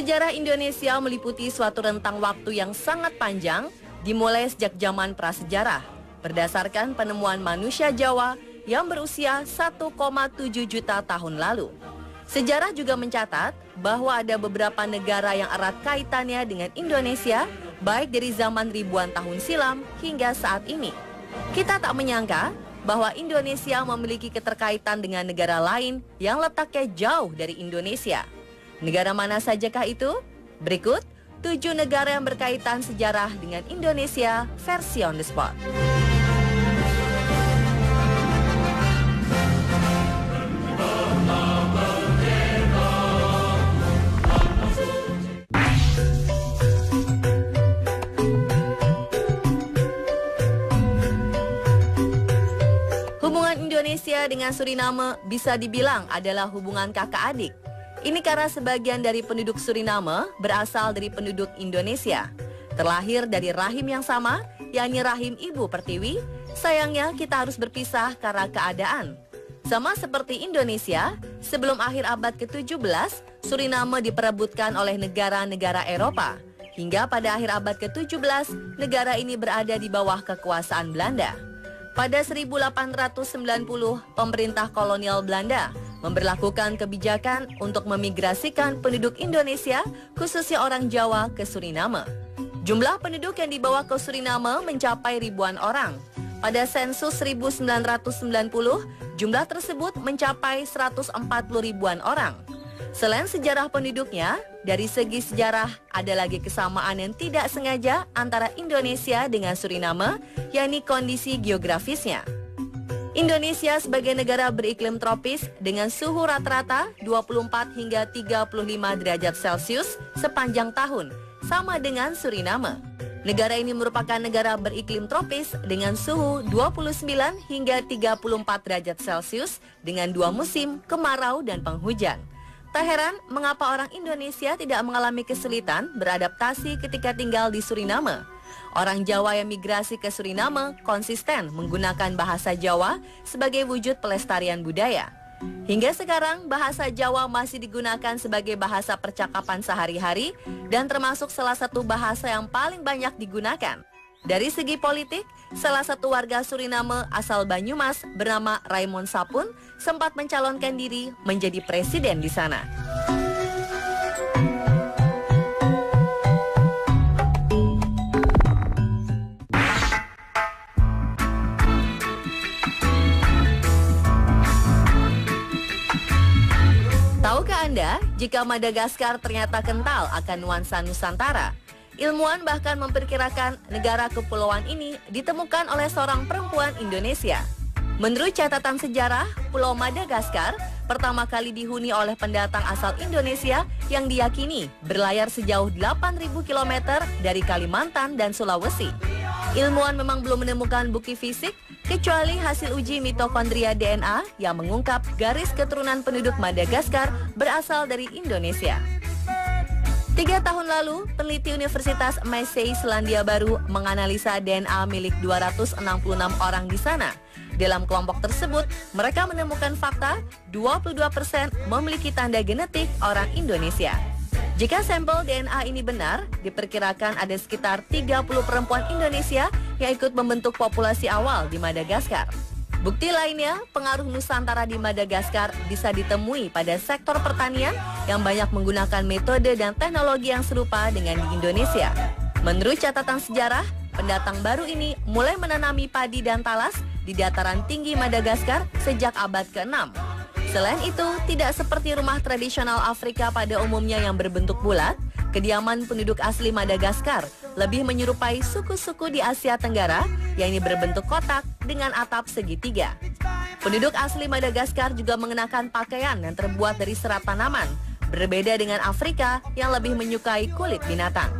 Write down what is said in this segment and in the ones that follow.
Sejarah Indonesia meliputi suatu rentang waktu yang sangat panjang, dimulai sejak zaman prasejarah, berdasarkan penemuan manusia Jawa yang berusia 1,7 juta tahun lalu. Sejarah juga mencatat bahwa ada beberapa negara yang erat kaitannya dengan Indonesia, baik dari zaman ribuan tahun silam hingga saat ini. Kita tak menyangka bahwa Indonesia memiliki keterkaitan dengan negara lain yang letaknya jauh dari Indonesia. Negara mana sajakah itu? Berikut 7 negara yang berkaitan sejarah dengan Indonesia versi on the spot. Hubungan Indonesia dengan Suriname bisa dibilang adalah hubungan kakak adik. Ini karena sebagian dari penduduk Suriname berasal dari penduduk Indonesia. Terlahir dari rahim yang sama, yakni rahim Ibu Pertiwi, sayangnya kita harus berpisah karena keadaan. Sama seperti Indonesia, sebelum akhir abad ke-17, Suriname diperebutkan oleh negara-negara Eropa. Hingga pada akhir abad ke-17, negara ini berada di bawah kekuasaan Belanda. Pada 1890, pemerintah kolonial Belanda memberlakukan kebijakan untuk memigrasikan penduduk Indonesia, khususnya orang Jawa, ke Suriname. Jumlah penduduk yang dibawa ke Suriname mencapai ribuan orang. Pada sensus 1990, jumlah tersebut mencapai 140 ribuan orang. Selain sejarah penduduknya, dari segi sejarah ada lagi kesamaan yang tidak sengaja antara Indonesia dengan Suriname, yakni kondisi geografisnya. Indonesia sebagai negara beriklim tropis dengan suhu rata-rata 24 hingga 35 derajat Celcius sepanjang tahun, sama dengan Suriname. Negara ini merupakan negara beriklim tropis dengan suhu 29 hingga 34 derajat Celcius dengan 2 musim, kemarau dan penghujan. Tak heran mengapa orang Indonesia tidak mengalami kesulitan beradaptasi ketika tinggal di Suriname. Orang Jawa yang migrasi ke Suriname konsisten menggunakan bahasa Jawa sebagai wujud pelestarian budaya. Hingga sekarang bahasa Jawa masih digunakan sebagai bahasa percakapan sehari-hari dan termasuk salah satu bahasa yang paling banyak digunakan. Dari segi politik, salah satu warga Suriname asal Banyumas bernama Raymond Sapun sempat mencalonkan diri menjadi presiden di sana. Tahukah Anda jika Madagaskar ternyata kental akan nuansa Nusantara? Ilmuwan bahkan memperkirakan negara kepulauan ini ditemukan oleh seorang perempuan Indonesia. Menurut catatan sejarah, Pulau Madagaskar pertama kali dihuni oleh pendatang asal Indonesia yang diyakini berlayar sejauh 8.000 km dari Kalimantan dan Sulawesi. Ilmuwan memang belum menemukan bukti fisik kecuali hasil uji mitokondria DNA yang mengungkap garis keturunan penduduk Madagaskar berasal dari Indonesia. 3 tahun lalu, peneliti Universitas Massey Selandia Baru menganalisa DNA milik 266 orang di sana. Dalam kelompok tersebut, mereka menemukan fakta 22% memiliki tanda genetik orang Indonesia. Jika sampel DNA ini benar, diperkirakan ada sekitar 30 perempuan Indonesia yang ikut membentuk populasi awal di Madagaskar. Bukti lainnya, pengaruh Nusantara di Madagaskar bisa ditemui pada sektor pertanian yang banyak menggunakan metode dan teknologi yang serupa dengan di Indonesia. Menurut catatan sejarah, pendatang baru ini mulai menanami padi dan talas di dataran tinggi Madagaskar sejak abad ke-6. Selain itu, tidak seperti rumah tradisional Afrika pada umumnya yang berbentuk bulat, kediaman penduduk asli Madagaskar lebih menyerupai suku-suku di Asia Tenggara, yakni berbentuk kotak dengan atap segitiga. Penduduk asli Madagaskar juga mengenakan pakaian yang terbuat dari serat tanaman, berbeda dengan Afrika yang lebih menyukai kulit binatang.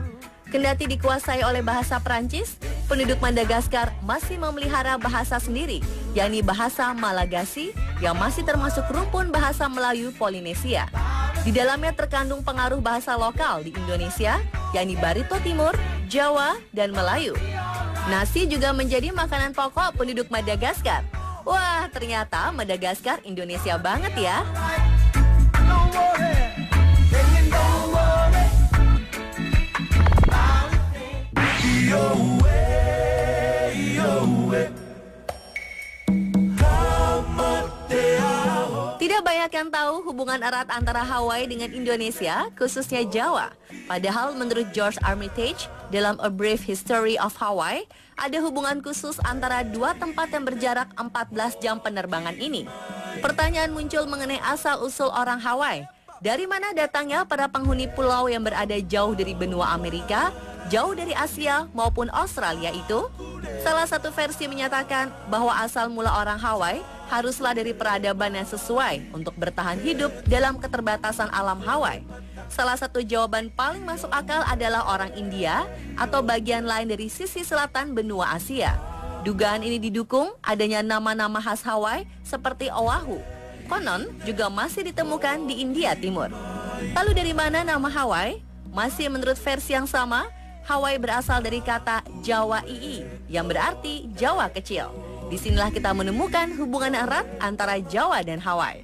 Kendati dikuasai oleh bahasa Perancis, penduduk Madagaskar masih memelihara bahasa sendiri, yakni bahasa Malagasy yang masih termasuk rumpun bahasa Melayu Polinesia. Di dalamnya terkandung pengaruh bahasa lokal di Indonesia, yakni Barito Timur, Jawa, dan Melayu. Nasi juga menjadi makanan pokok penduduk Madagaskar. Wah, ternyata Madagaskar Indonesia banget ya. Tidak banyak yang tahu hubungan erat antara Hawaii dengan Indonesia, khususnya Jawa. Padahal menurut George Armitage, dalam A Brief History of Hawaii, ada hubungan khusus antara dua tempat yang berjarak 14 jam penerbangan ini. Pertanyaan muncul mengenai asal-usul orang Hawaii. Dari mana datangnya para penghuni pulau yang berada jauh dari benua Amerika, jauh dari Asia maupun Australia itu? Salah satu versi menyatakan bahwa asal mula orang Hawaii haruslah dari peradaban yang sesuai untuk bertahan hidup dalam keterbatasan alam Hawaii. Salah satu jawaban paling masuk akal adalah orang India atau bagian lain dari sisi selatan benua Asia. Dugaan ini didukung adanya nama-nama khas Hawaii seperti Oahu. Konon juga masih ditemukan di India Timur. Lalu dari mana nama Hawaii? Masih menurut versi yang sama, Hawaii berasal dari kata Jawa II yang berarti Jawa kecil. Disinilah kita menemukan hubungan erat antara Jawa dan Hawaii.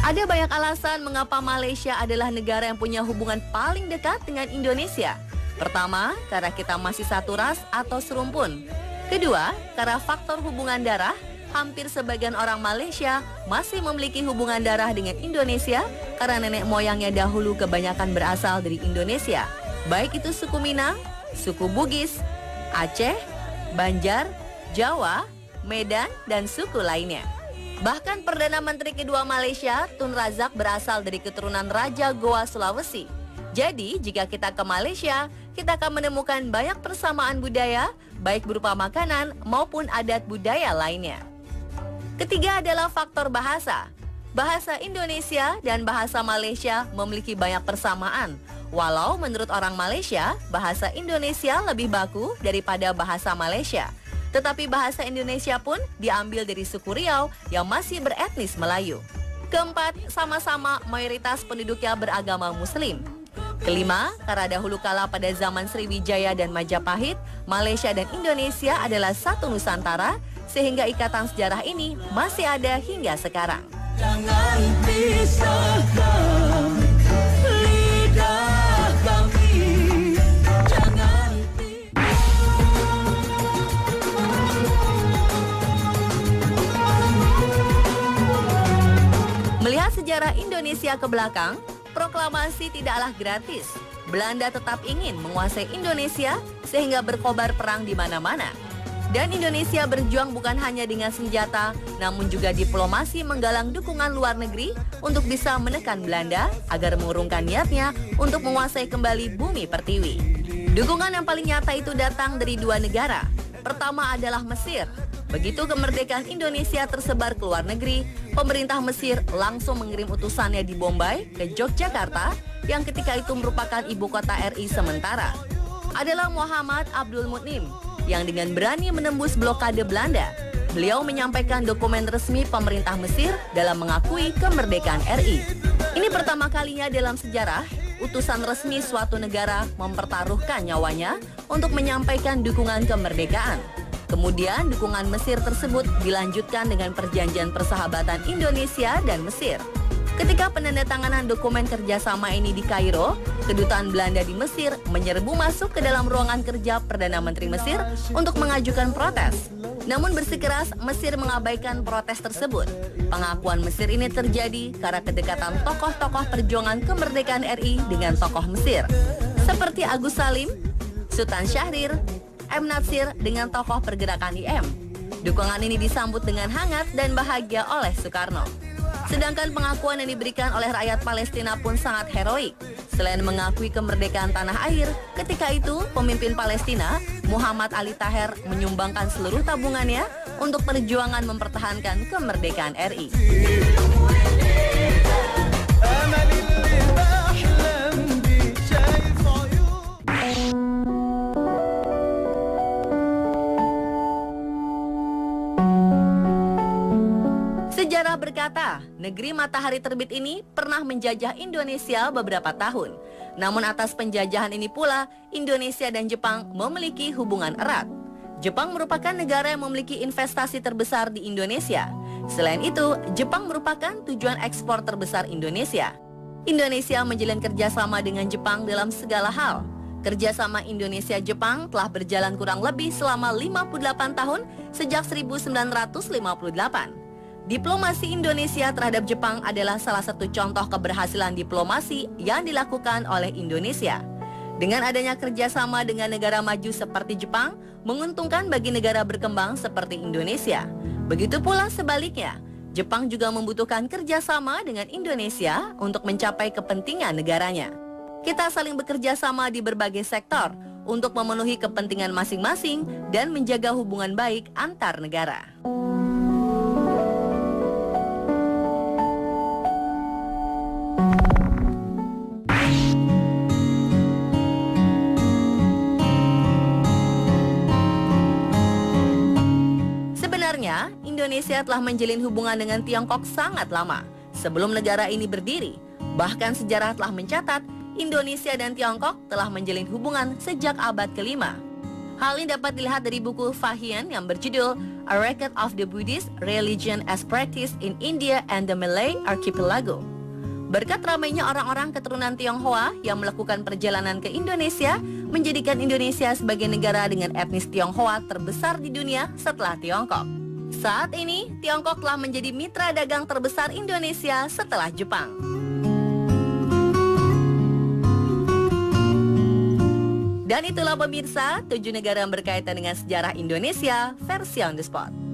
Ada banyak alasan mengapa Malaysia adalah negara yang punya hubungan paling dekat dengan Indonesia. Pertama, karena kita masih satu ras atau serumpun. Kedua, karena faktor hubungan darah, hampir sebagian orang Malaysia masih memiliki hubungan darah dengan Indonesia karena nenek moyangnya dahulu kebanyakan berasal dari Indonesia. Baik itu suku Minang, suku Bugis, Aceh, Banjar, Jawa, Medan, dan suku lainnya. Bahkan Perdana Menteri kedua Malaysia, Tun Razak berasal dari keturunan Raja Goa Sulawesi. Jadi, jika kita ke Malaysia, kita akan menemukan banyak persamaan budaya, baik berupa makanan maupun adat budaya lainnya. Ketiga adalah faktor bahasa. Bahasa Indonesia dan bahasa Malaysia memiliki banyak persamaan. Walau menurut orang Malaysia, bahasa Indonesia lebih baku daripada bahasa Malaysia. Tetapi bahasa Indonesia pun diambil dari suku Riau yang masih beretnis Melayu. Keempat, sama-sama mayoritas penduduknya beragama Muslim. Kelima, karena dahulu kala pada zaman Sriwijaya dan Majapahit, Malaysia dan Indonesia adalah satu Nusantara, sehingga ikatan sejarah ini masih ada hingga sekarang. Jangan pisahkan lidah kami, jangan Melihat sejarah Indonesia ke belakang, proklamasi tidaklah gratis. Belanda tetap ingin menguasai Indonesia sehingga berkobar perang di mana-mana. Dan Indonesia berjuang bukan hanya dengan senjata, namun juga diplomasi menggalang dukungan luar negeri untuk bisa menekan Belanda agar mengurungkan niatnya untuk menguasai kembali bumi pertiwi. Dukungan yang paling nyata itu datang dari dua negara. Pertama adalah Mesir. Begitu kemerdekaan Indonesia tersebar ke luar negeri, pemerintah Mesir langsung mengirim utusannya di Bombay ke Yogyakarta yang ketika itu merupakan ibu kota RI sementara. Adalah Muhammad Abdul Mutnim yang dengan berani menembus blokade Belanda. Beliau menyampaikan dokumen resmi pemerintah Mesir dalam mengakui kemerdekaan RI. Ini pertama kalinya dalam sejarah utusan resmi suatu negara mempertaruhkan nyawanya untuk menyampaikan dukungan kemerdekaan. Kemudian dukungan Mesir tersebut dilanjutkan dengan perjanjian persahabatan Indonesia dan Mesir. Ketika penandatanganan dokumen kerjasama ini di Kairo, kedutaan Belanda di Mesir menyerbu masuk ke dalam ruangan kerja Perdana Menteri Mesir untuk mengajukan protes. Namun bersikeras Mesir mengabaikan protes tersebut. Pengakuan Mesir ini terjadi karena kedekatan tokoh-tokoh perjuangan kemerdekaan RI dengan tokoh Mesir, seperti Agus Salim, Sultan Syahrir, M. Natsir dengan tokoh pergerakan IM. Dukungan ini disambut dengan hangat dan bahagia oleh Soekarno. Sedangkan pengakuan yang diberikan oleh rakyat Palestina pun sangat heroik. Selain mengakui kemerdekaan tanah air, ketika itu pemimpin Palestina, Muhammad Ali Taher, menyumbangkan seluruh tabungannya untuk perjuangan mempertahankan kemerdekaan RI. Sejarah berkata, negeri matahari terbit ini pernah menjajah Indonesia beberapa tahun. Namun atas penjajahan ini pula, Indonesia dan Jepang memiliki hubungan erat. Jepang merupakan negara yang memiliki investasi terbesar di Indonesia. Selain itu, Jepang merupakan tujuan ekspor terbesar Indonesia. Indonesia menjalin kerjasama dengan Jepang dalam segala hal. Kerjasama Indonesia-Jepang telah berjalan kurang lebih selama 58 tahun sejak 1958. Diplomasi Indonesia terhadap Jepang adalah salah satu contoh keberhasilan diplomasi yang dilakukan oleh Indonesia. Dengan adanya kerjasama dengan negara maju seperti Jepang, menguntungkan bagi negara berkembang seperti Indonesia. Begitu pula sebaliknya, Jepang juga membutuhkan kerjasama dengan Indonesia untuk mencapai kepentingan negaranya. Kita saling bekerja sama di berbagai sektor untuk memenuhi kepentingan masing-masing dan menjaga hubungan baik antar negara. Sebenarnya, Indonesia telah menjalin hubungan dengan Tiongkok sangat lama, sebelum negara ini berdiri. Bahkan sejarah telah mencatat, Indonesia dan Tiongkok telah menjalin hubungan sejak abad ke-5. Hal ini dapat dilihat dari buku Fahian yang berjudul A Record of the Buddhist Religion as Practiced in India and the Malay Archipelago. Berkat ramainya orang-orang keturunan Tionghoa yang melakukan perjalanan ke Indonesia, menjadikan Indonesia sebagai negara dengan etnis Tionghoa terbesar di dunia setelah Tiongkok. Saat ini, Tiongkok telah menjadi mitra dagang terbesar Indonesia setelah Jepang. Dan itulah pemirsa, 7 negara yang berkaitan dengan sejarah Indonesia versi On The Spot.